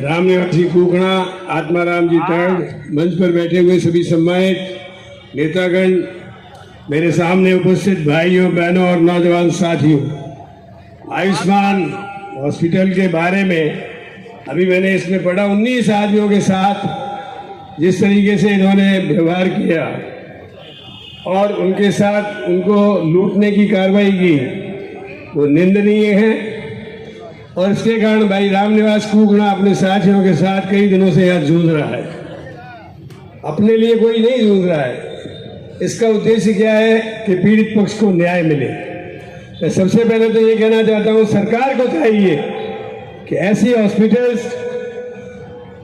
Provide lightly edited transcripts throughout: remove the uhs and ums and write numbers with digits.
राम निवास जी कुकड़ा, आत्माराम जी टर्ड, मंच पर बैठे हुए सभी सम्मानित नेतागण, मेरे सामने उपस्थित भाइयों बहनों और नौजवान साथियों, आयुष्मान हॉस्पिटल के बारे में अभी मैंने इसमें पढ़ा 19 आदमियों के साथ जिस तरीके से इन्होंने व्यवहार किया और उनके साथ उनको लूटने की कार्रवाई की, वो निंदनीय है। और इसके कारण भाई रामनिवास कुकड़ा अपने साथियों के साथ कई दिनों से यहाँ जूझ रहा है। अपने लिए कोई नहीं जूझ रहा है। इसका उद्देश्य क्या है कि पीड़ित पक्ष को न्याय मिले। मैं सबसे पहले तो ये कहना चाहता हूँ, सरकार को चाहिए कि ऐसी हॉस्पिटल्स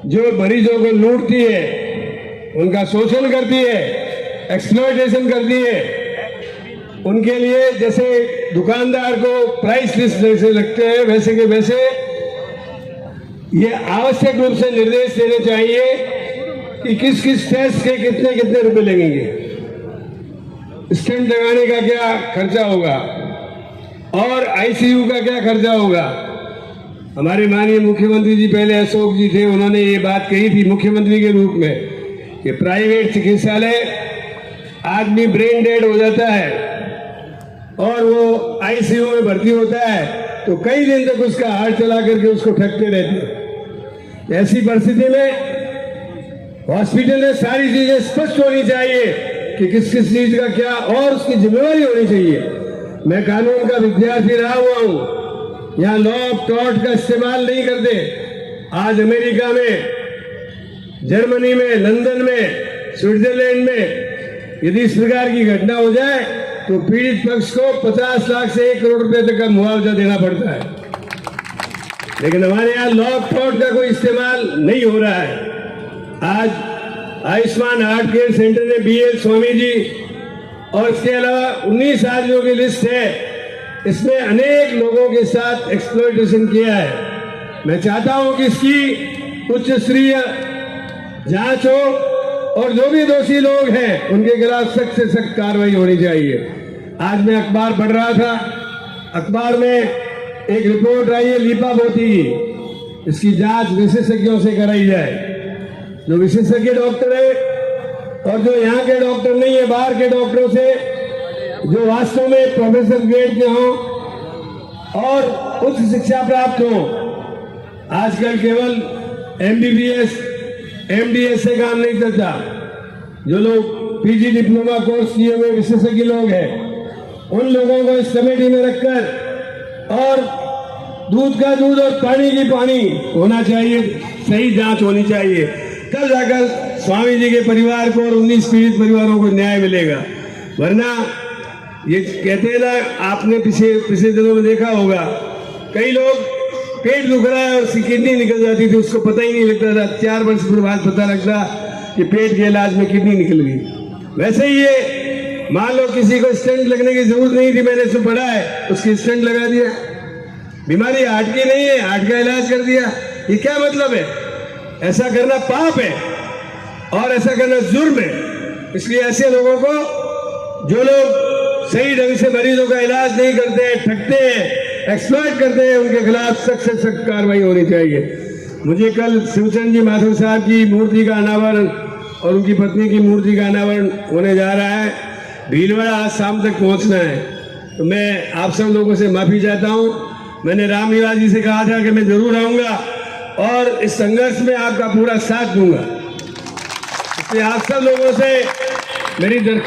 जो मरीजों को लूटती है, उनका शोषण करती है, एक्सप्लॉयटेशन करती है, उनके लिए जैसे दुकानदार को प्राइस लिस्ट जैसे लगते हैं वैसे के वैसे ये आवश्यक रूप से निर्देश देने चाहिए कि किस किस टेस्ट के कितने कितने रुपए लगेंगे, स्टेंट लगाने का क्या खर्चा होगा और आईसीयू का क्या खर्चा होगा। हमारे माननीय मुख्यमंत्री जी पहले अशोक जी थे, उन्होंने ये बात कही थी मुख्यमंत्री के रूप में कि प्राइवेट चिकित्सालय आदमी ब्रेन डेड हो जाता है और वो आईसीयू में भर्ती होता है तो कई दिन तक उसका हार्ट चला करके उसको ठगते रहते हैं। ऐसी परिस्थिति में हॉस्पिटल में सारी चीजें स्पष्ट होनी चाहिए कि किस किस चीज का क्या और उसकी जिम्मेवारी होनी चाहिए। मैं कानून का विद्यार्थी रहा हुआ हूं, यहाँ लॉ ऑफ टॉर्ट का इस्तेमाल नहीं करते। आज अमेरिका में, जर्मनी में, लंदन में, स्विट्जरलैंड में यदि इस प्रकार की घटना हो जाए तो पीड़ित पक्ष को 50 लाख से 1 करोड़ रुपए तक का मुआवजा देना पड़ता है, लेकिन हमारे यहाँ लॉ ऑफ टॉर्ट का कोई इस्तेमाल नहीं हो रहा है। आज आयुष्मान हार्ट केयर सेंटर ने BL स्वामी जी और इसके अलावा 19 आदमियों की लिस्ट है, इसमें अनेक लोगों के साथ एक्सप्लॉयटेशन किया है। मैं चाहता हूं कि इसकी उच्च स्तरीय जांच हो और जो भी दोषी लोग हैं उनके खिलाफ सख्त से सख्त कार्रवाई होनी चाहिए। आज मैं अखबार पढ़ रहा था, अखबार में एक रिपोर्ट आई है लीपापोती की, इसकी जांच विशेषज्ञों से कराई जाए। जो विशेषज्ञ डॉक्टर है और जो यहाँ के डॉक्टर नहीं है, बाहर के डॉक्टरों से जो वास्तव में प्रोफेसर ग्रेड के हों और उच्च शिक्षा प्राप्त हो। आजकल केवल MBBS MDS से काम नहीं चलता। जो लोग PG डिप्लोमा कोर्स किए हुए विशेषज्ञ लोग हैं, उन लोगों को इस कमेटी में रखकर और दूध का दूध और पानी की पानी होना चाहिए, सही जांच होनी चाहिए, तब जाकर स्वामी जी के परिवार को और 19 पीड़ित परिवारों को न्याय मिलेगा। वरना ये कहते हैं ना, आपने पिछले दिनों में देखा होगा, कई लोग पेट दुख रहा है और उसकी किडनी निकल जाती थी, उसको पता ही नहीं लगता था। 4 वर्ष के बाद पता लगता कि पेट के इलाज में किडनी निकल गई। वैसे ही ये मान लो किसी को स्टेंट लगने की जरूरत नहीं थी, मैंने इसमें पढ़ा है, उसकी स्टेंट लगा दिया। बीमारी हार्ट की नहीं है, हार्ट का इलाज कर दिया। ये क्या मतलब है? ऐसा करना पाप है और ऐसा करना जुर्म है। इसलिए ऐसे लोगों को, जो लोग सही ढंग से मरीजों का इलाज नहीं करते हैं, ठगते हैं, एक्सप्लॉइट करते हैं, उनके खिलाफ सख्त से सख्त कार्रवाई होनी चाहिए। मुझे कल शिवचंद जी माथुर साहब की मूर्ति का अनावरण और उनकी पत्नी की मूर्ति का अनावरण होने जा रहा है। भीलवाड़ा आज शाम तक पहुंचना है, तो मैं आप सब लोगों से माफी चाहता हूं। मैंने राम निवास जी से कहा था कि मैं जरूर आऊंगा और इस संघर्ष में आपका पूरा साथ दूंगा। इसलिए आप सब लोगों से मेरी दरख्वास्त